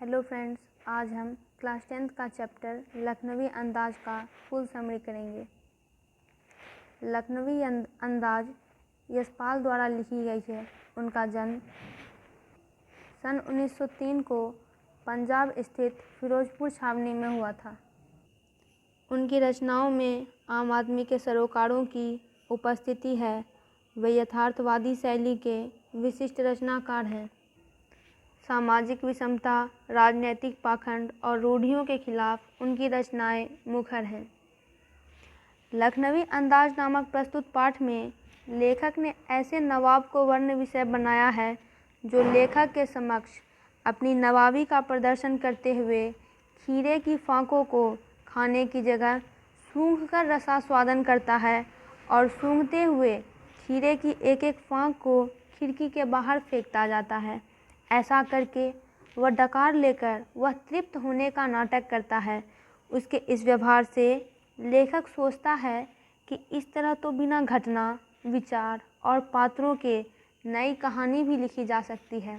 Hello friends, आज हम class 10th का चैप्टर लखनवी अंदाज का फुल समरी करेंगे। लखनवी अंदाज यशपाल द्वारा लिखी गई है। उनका जन्म सन 1903 को पंजाब स्थित फिरोजपुर छावनी में हुआ था। उनकी रचनाओं में आम आदमी के सरोकारों की उपस्थिति है। वे यथार्थवादी शैली के विशिष्ट रचनाकार हैं। सामाजिक विषमता, राजनीतिक पाखंड और रूढ़ियों के खिलाफ उनकी रचनाएं मुखर हैं। लखनवी अंदाज नामक प्रस्तुत पाठ में लेखक ने ऐसे नवाब को वर्ण विषय बनाया है जो लेखक के समक्ष अपनी नवाबी का प्रदर्शन करते हुए खीरे की फांकों को खाने की जगह सूंघकर रसास्वादन करता है और सूंघते हुए खीरे की एक एक फांक को खिड़की के बाहर फेंकता जाता है। ऐसा करके वह डकार लेकर वह तृप्त होने का नाटक करता है। उसके इस व्यवहार से लेखक सोचता है कि इस तरह तो बिना घटना, विचार और पात्रों के नई कहानी भी लिखी जा सकती है।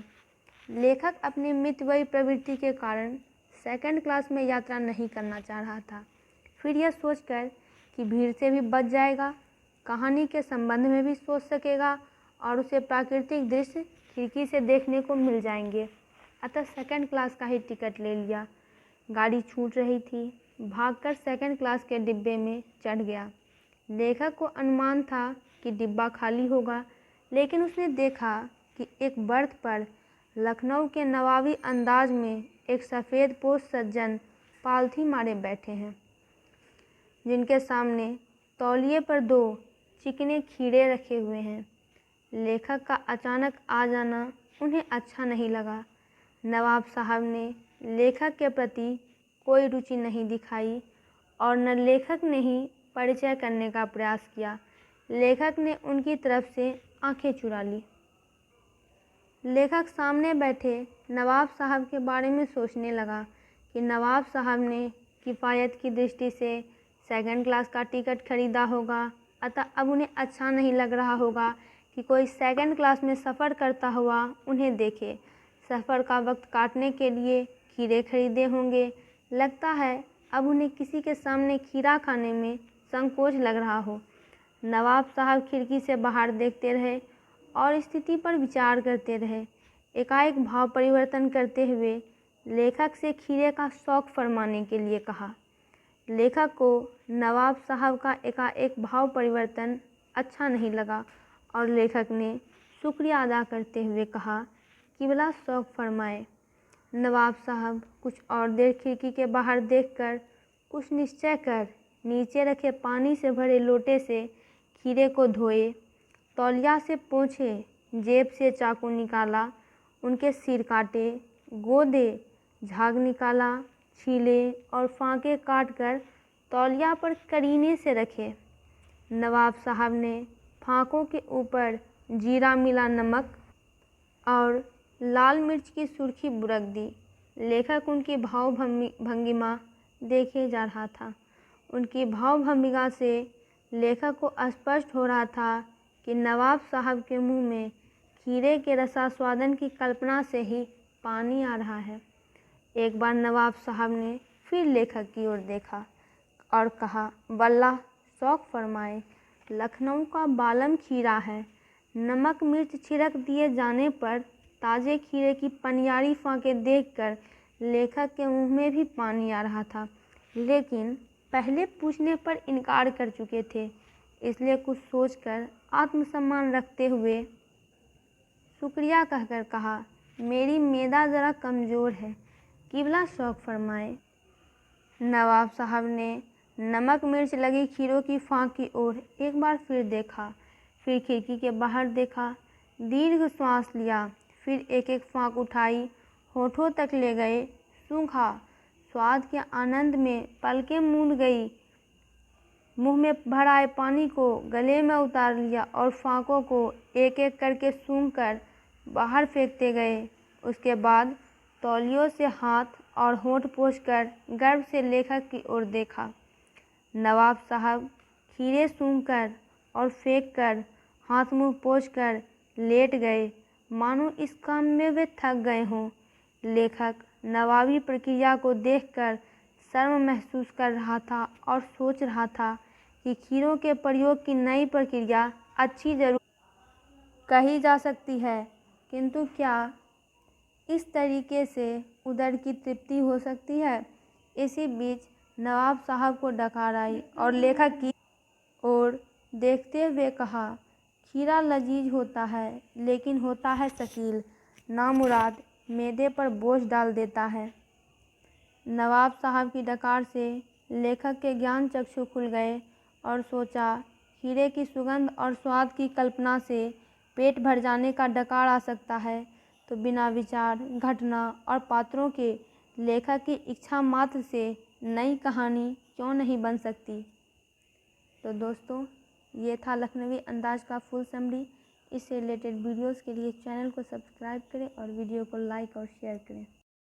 लेखक अपनी मितव्ययी प्रवृत्ति के कारण सेकंड क्लास में यात्रा नहीं करना चाह रहा था। फिर यह सोचकर कि भीड़ से भी बच जाएगा, कहानी के संबंध में भी सोच सकेगा और उसे प्राकृतिक दृश्य खिड़की से देखने को मिल जाएंगे, अतः सेकंड क्लास का ही टिकट ले लिया। गाड़ी छूट रही थी, भागकर सेकंड क्लास के डिब्बे में चढ़ गया। लेखक को अनुमान था कि डिब्बा खाली होगा, लेकिन उसने देखा कि एक बर्थ पर लखनऊ के नवाबी अंदाज में एक सफ़ेद पोश सज्जन पालथी मारे बैठे हैं, जिनके सामने तौलिए पर 2 चिकने खीरे रखे हुए हैं। लेखक का अचानक आ जाना उन्हें अच्छा नहीं लगा। नवाब साहब ने लेखक के प्रति कोई रुचि नहीं दिखाई और न लेखक ने ही परिचय करने का प्रयास किया। लेखक ने उनकी तरफ से आंखें चुरा ली। लेखक सामने बैठे नवाब साहब के बारे में सोचने लगा कि नवाब साहब ने किफ़ायत की दृष्टि से सेकंड क्लास का टिकट खरीदा होगा, अतः अब उन्हें अच्छा नहीं लग रहा होगा कि कोई सेकंड क्लास में सफ़र करता हुआ उन्हें देखे। सफ़र का वक्त काटने के लिए खीरे खरीदे होंगे। लगता है अब उन्हें किसी के सामने खीरा खाने में संकोच लग रहा हो। नवाब साहब खिड़की से बाहर देखते रहे और स्थिति पर विचार करते रहे। एकाएक भाव परिवर्तन करते हुए लेखक से खीरे का शौक़ फरमाने के लिए कहा। लेखक को नवाब साहब का एकाएक भाव परिवर्तन अच्छा नहीं लगा और लेखक ने शुक्रिया अदा करते हुए कहा कि भला शौक़ फरमाए। नवाब साहब कुछ और देर खिड़की के बाहर देखकर कुछ निश्चय कर नीचे रखे पानी से भरे लोटे से खीरे को धोए, तौलिया से पोंछे, जेब से चाकू निकाला, उनके सिर काटे, गोदे, झाग निकाला, छीले और फांके काटकर तौलिया पर करीने से रखे। नवाब साहब ने फांकों के ऊपर जीरा मिला नमक और लाल मिर्च की सुर्खी बुरक दी। लेखक उनकी भाव भंगिमा देखे जा रहा था। उनकी भाव भंगिमा से लेखक को स्पष्ट हो रहा था कि नवाब साहब के मुंह में खीरे के रसास्वादन की कल्पना से ही पानी आ रहा है। एक बार नवाब साहब ने फिर लेखक की ओर देखा और कहा, वल्लाह शौक़ फरमाए, लखनऊ का बालम खीरा है। नमक मिर्च छिड़क दिए जाने पर ताज़े खीरे की पनियारी फांकें देखकर लेखक के मुंह में भी पानी आ रहा था, लेकिन पहले पूछने पर इनकार कर चुके थे, इसलिए कुछ सोचकर आत्मसम्मान रखते हुए शुक्रिया कहकर कहा, मेरी मेदा ज़रा कमज़ोर है, किबला शौक़ फरमाए। नवाब साहब ने नमक मिर्च लगी खीरों की फांक की ओर एक बार फिर देखा, फिर खिड़की के बाहर देखा, दीर्घ श्वास लिया, फिर एक एक फांक उठाई, होठों तक ले गए, सूंघा, स्वाद के आनंद में पलकें मूंद गई, मुंह में भर आए पानी को गले में उतार लिया और फांकों को एक एक करके सूंघकर बाहर फेंकते गए। उसके बाद तौलियों से हाथ और होंठ पोंछकर गर्व से लेखक की ओर देखा। नवाब साहब खीरे सूंघकर और फेंककर हाथ मुंह पोंछकर लेट गए, मानो इस काम में वे थक गए हों। लेखक नवाबी प्रक्रिया को देखकर शर्म महसूस कर रहा था और सोच रहा था कि खीरों के प्रयोग की नई प्रक्रिया अच्छी जरूर कही जा सकती है, किंतु क्या इस तरीके से उदर की तृप्ति हो सकती है। इसी बीच नवाब साहब को डकार आई और लेखक की ओर देखते हुए कहा, खीरा लजीज होता है लेकिन होता है शकील, नामुराद मैदे पर बोझ डाल देता है। नवाब साहब की डकार से लेखक के ज्ञान चक्षु खुल गए और सोचा, खीरे की सुगंध और स्वाद की कल्पना से पेट भर जाने का डकार आ सकता है, तो बिना विचार, घटना और पात्रों के लेखक की इच्छा मात्र से नई कहानी क्यों नहीं बन सकती। तो दोस्तों, ये था लखनवी अंदाज का फुल समरी। इससे रिलेटेड वीडियोस के लिए चैनल को सब्सक्राइब करें और वीडियो को लाइक और शेयर करें।